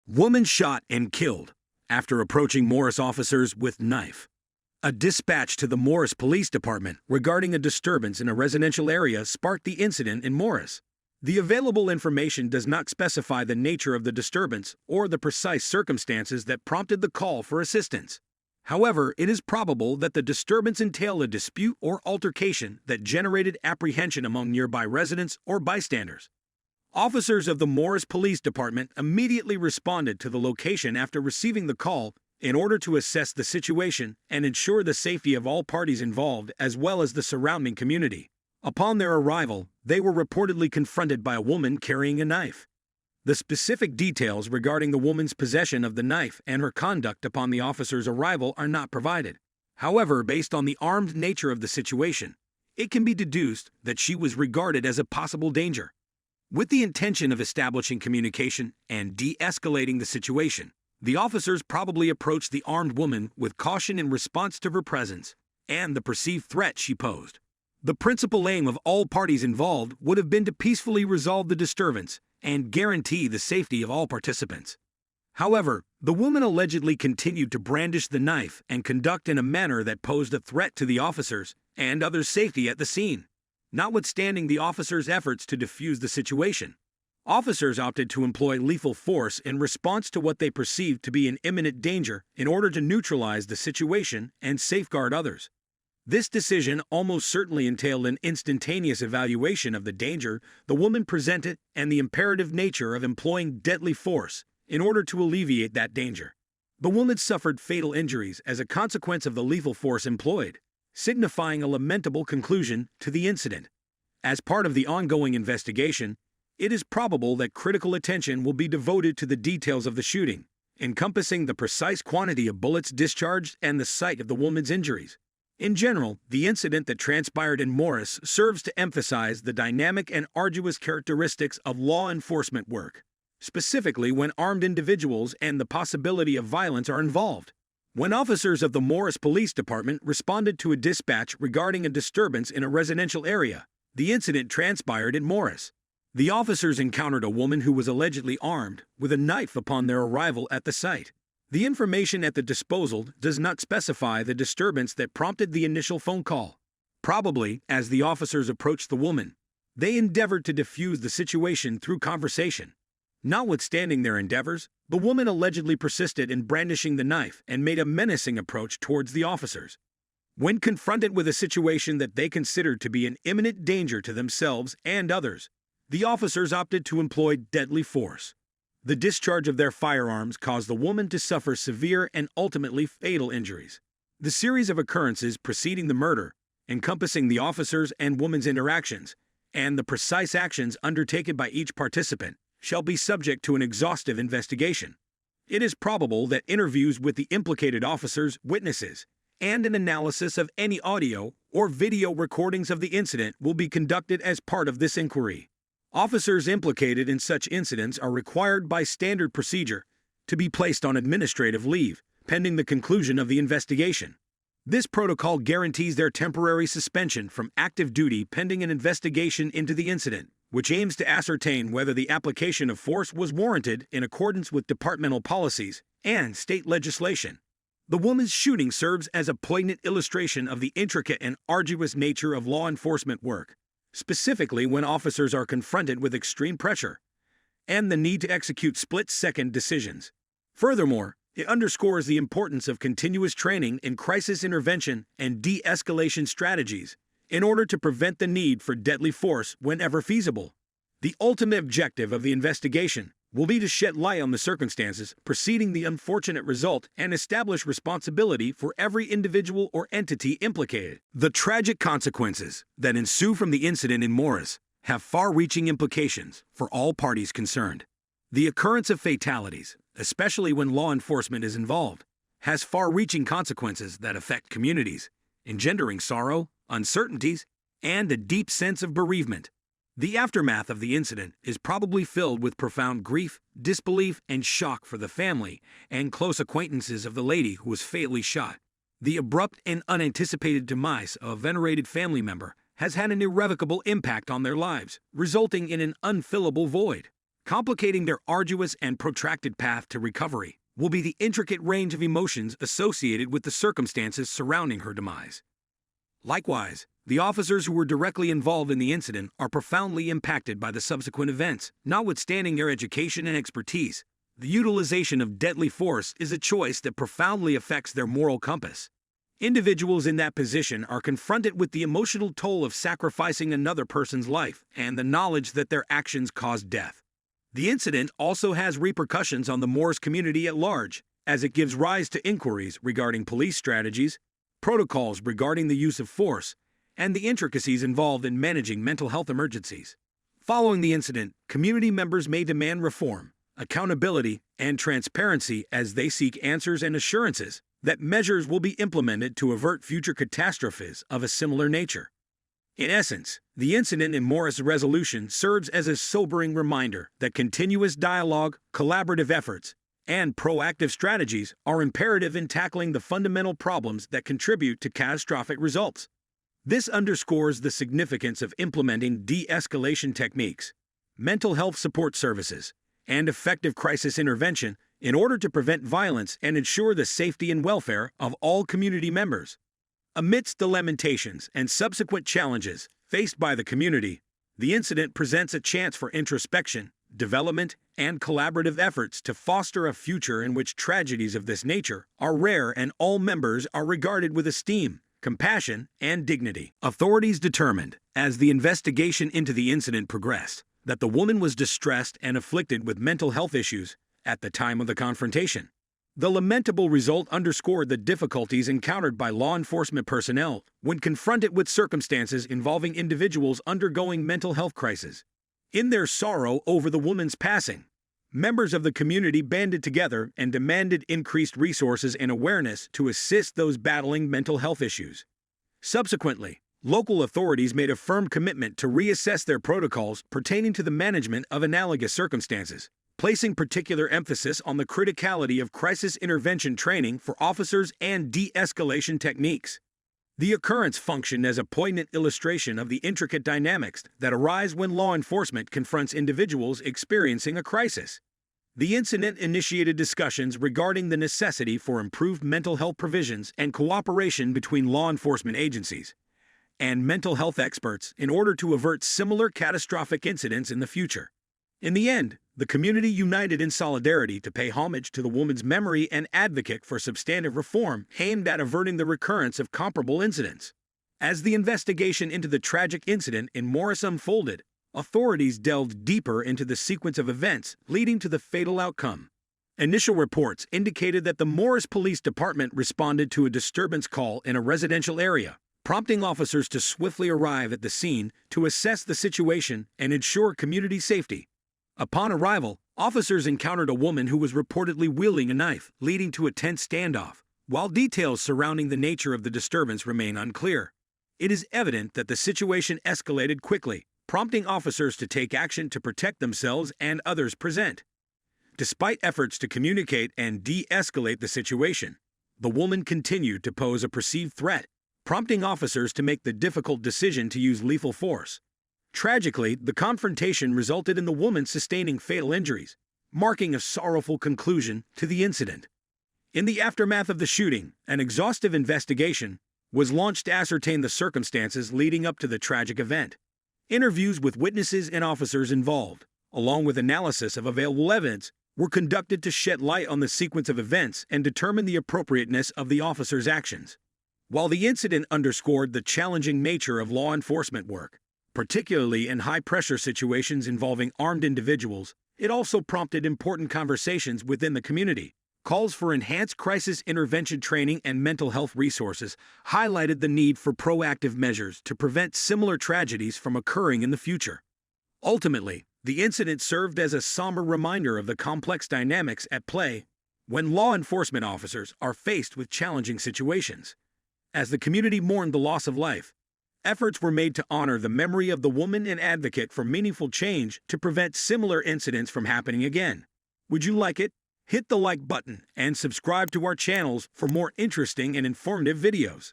Woman shot and killed after approaching Morris officers with knife. A dispatch to the Morris Police Department regarding a disturbance in a residential area sparked the incident in Morris. The available information does not specify the nature of the disturbance or the precise circumstances that prompted the call for assistance. However, it is probable that the disturbance entailed a dispute or altercation that generated apprehension among nearby residents or bystanders. Officers of the Morris Police Department immediately responded to the location after receiving the call in order to assess the situation and ensure the safety of all parties involved as well as the surrounding community. Upon their arrival, they were reportedly confronted by a woman carrying a knife. The specific details regarding the woman's possession of the knife and her conduct upon the officers' arrival are not provided. However, based on the armed nature of the situation, it can be deduced that she was regarded as a possible danger. With the intention of establishing communication and de-escalating the situation, the officers probably approached the armed woman with caution in response to her presence and the perceived threat she posed. The principal aim of all parties involved would have been to peacefully resolve the disturbance and guarantee the safety of all participants. However, the woman allegedly continued to brandish the knife and conduct in a manner that posed a threat to the officers and others' safety at the scene. Notwithstanding the officers' efforts to defuse the situation, officers opted to employ lethal force in response to what they perceived to be an imminent danger in order to neutralize the situation and safeguard others. This decision almost certainly entailed an instantaneous evaluation of the danger the woman presented and the imperative nature of employing deadly force in order to alleviate that danger. The woman suffered fatal injuries as a consequence of the lethal force employed, signifying a lamentable conclusion to the incident. As part of the ongoing investigation, it is probable that critical attention will be devoted to the details of the shooting, encompassing the precise quantity of bullets discharged and the site of the woman's injuries. In general, the incident that transpired in Morris serves to emphasize the dynamic and arduous characteristics of law enforcement work, specifically when armed individuals and the possibility of violence are involved. When officers of the Morris Police Department responded to a dispatch regarding a disturbance in a residential area, the incident transpired in Morris. The officers encountered a woman who was allegedly armed with a knife upon their arrival at the site. The information at the disposal does not specify the disturbance that prompted the initial phone call. Probably, as the officers approached the woman, they endeavored to defuse the situation through conversation. Notwithstanding their endeavors, the woman allegedly persisted in brandishing the knife and made a menacing approach towards the officers. When confronted with a situation that they considered to be an imminent danger to themselves and others, the officers opted to employ deadly force. The discharge of their firearms caused the woman to suffer severe and ultimately fatal injuries. The series of occurrences preceding the murder, encompassing the officers' and woman's interactions, and the precise actions undertaken by each participant, shall be subject to an exhaustive investigation. It is probable that interviews with the implicated officers, witnesses, and an analysis of any audio or video recordings of the incident will be conducted as part of this inquiry. Officers implicated in such incidents are required by standard procedure to be placed on administrative leave pending the conclusion of the investigation. This protocol guarantees their temporary suspension from active duty pending an investigation into the incident, which aims to ascertain whether the application of force was warranted in accordance with departmental policies and state legislation. The woman's shooting serves as a poignant illustration of the intricate and arduous nature of law enforcement work, specifically when officers are confronted with extreme pressure and the need to execute split-second decisions. Furthermore, it underscores the importance of continuous training in crisis intervention and de-escalation strategies in order to prevent the need for deadly force whenever feasible. The ultimate objective of the investigation will be to shed light on the circumstances preceding the unfortunate result and establish responsibility for every individual or entity implicated. The tragic consequences that ensue from the incident in Morris have far-reaching implications for all parties concerned. The occurrence of fatalities, especially when law enforcement is involved, has far-reaching consequences that affect communities, engendering sorrow, uncertainties, and a deep sense of bereavement. The aftermath of the incident is probably filled with profound grief, disbelief, and shock for the family and close acquaintances of the lady who was fatally shot. The abrupt and unanticipated demise of a venerated family member has had an irrevocable impact on their lives, resulting in an unfillable void. Complicating their arduous and protracted path to recovery will be the intricate range of emotions associated with the circumstances surrounding her demise. Likewise, the officers who were directly involved in the incident are profoundly impacted by the subsequent events. Notwithstanding their education and expertise, the utilization of deadly force is a choice that profoundly affects their moral compass. Individuals in that position are confronted with the emotional toll of sacrificing another person's life and the knowledge that their actions caused death. The incident also has repercussions on the Morris community at large, as it gives rise to inquiries regarding police strategies, protocols regarding the use of force, and the intricacies involved in managing mental health emergencies. Following the incident, community members may demand reform, accountability, and transparency as they seek answers and assurances that measures will be implemented to avert future catastrophes of a similar nature. In essence, the incident in Morris Resolution serves as a sobering reminder that continuous dialogue, collaborative efforts, and proactive strategies are imperative in tackling the fundamental problems that contribute to catastrophic results. This underscores the significance of implementing de-escalation techniques, mental health support services, and effective crisis intervention in order to prevent violence and ensure the safety and welfare of all community members. Amidst the lamentations and subsequent challenges faced by the community, the incident presents a chance for introspection, development, and collaborative efforts to foster a future in which tragedies of this nature are rare and all members are regarded with esteem, compassion, and dignity. Authorities determined, as the investigation into the incident progressed, that the woman was distressed and afflicted with mental health issues at the time of the confrontation. The lamentable result underscored the difficulties encountered by law enforcement personnel when confronted with circumstances involving individuals undergoing mental health crises. In their sorrow over the woman's passing, members of the community banded together and demanded increased resources and awareness to assist those battling mental health issues. Subsequently, local authorities made a firm commitment to reassess their protocols pertaining to the management of analogous circumstances, placing particular emphasis on the criticality of crisis intervention training for officers and de-escalation techniques. The occurrence functioned as a poignant illustration of the intricate dynamics that arise when law enforcement confronts individuals experiencing a crisis. The incident initiated discussions regarding the necessity for improved mental health provisions and cooperation between law enforcement agencies and mental health experts in order to avert similar catastrophic incidents in the future. In the end, the community united in solidarity to pay homage to the woman's memory and advocate for substantive reform aimed at averting the recurrence of comparable incidents. As the investigation into the tragic incident in Morris unfolded, authorities delved deeper into the sequence of events leading to the fatal outcome. Initial reports indicated that the Morris Police Department responded to a disturbance call in a residential area, prompting officers to swiftly arrive at the scene to assess the situation and ensure community safety. Upon arrival, officers encountered a woman who was reportedly wielding a knife, leading to a tense standoff. While details surrounding the nature of the disturbance remain unclear, it is evident that the situation escalated quickly, prompting officers to take action to protect themselves and others present. Despite efforts to communicate and de-escalate the situation, the woman continued to pose a perceived threat, prompting officers to make the difficult decision to use lethal force. Tragically, the confrontation resulted in the woman sustaining fatal injuries, marking a sorrowful conclusion to the incident. In the aftermath of the shooting, an exhaustive investigation was launched to ascertain the circumstances leading up to the tragic event. Interviews with witnesses and officers involved, along with analysis of available evidence, were conducted to shed light on the sequence of events and determine the appropriateness of the officers' actions. While the incident underscored the challenging nature of law enforcement work, particularly in high-pressure situations involving armed individuals, it also prompted important conversations within the community. Calls for enhanced crisis intervention training and mental health resources highlighted the need for proactive measures to prevent similar tragedies from occurring in the future. Ultimately, the incident served as a somber reminder of the complex dynamics at play when law enforcement officers are faced with challenging situations. As the community mourned the loss of life, efforts were made to honor the memory of the woman and advocate for meaningful change to prevent similar incidents from happening again. Would you like it? Hit the like button and subscribe to our channels for more interesting and informative videos.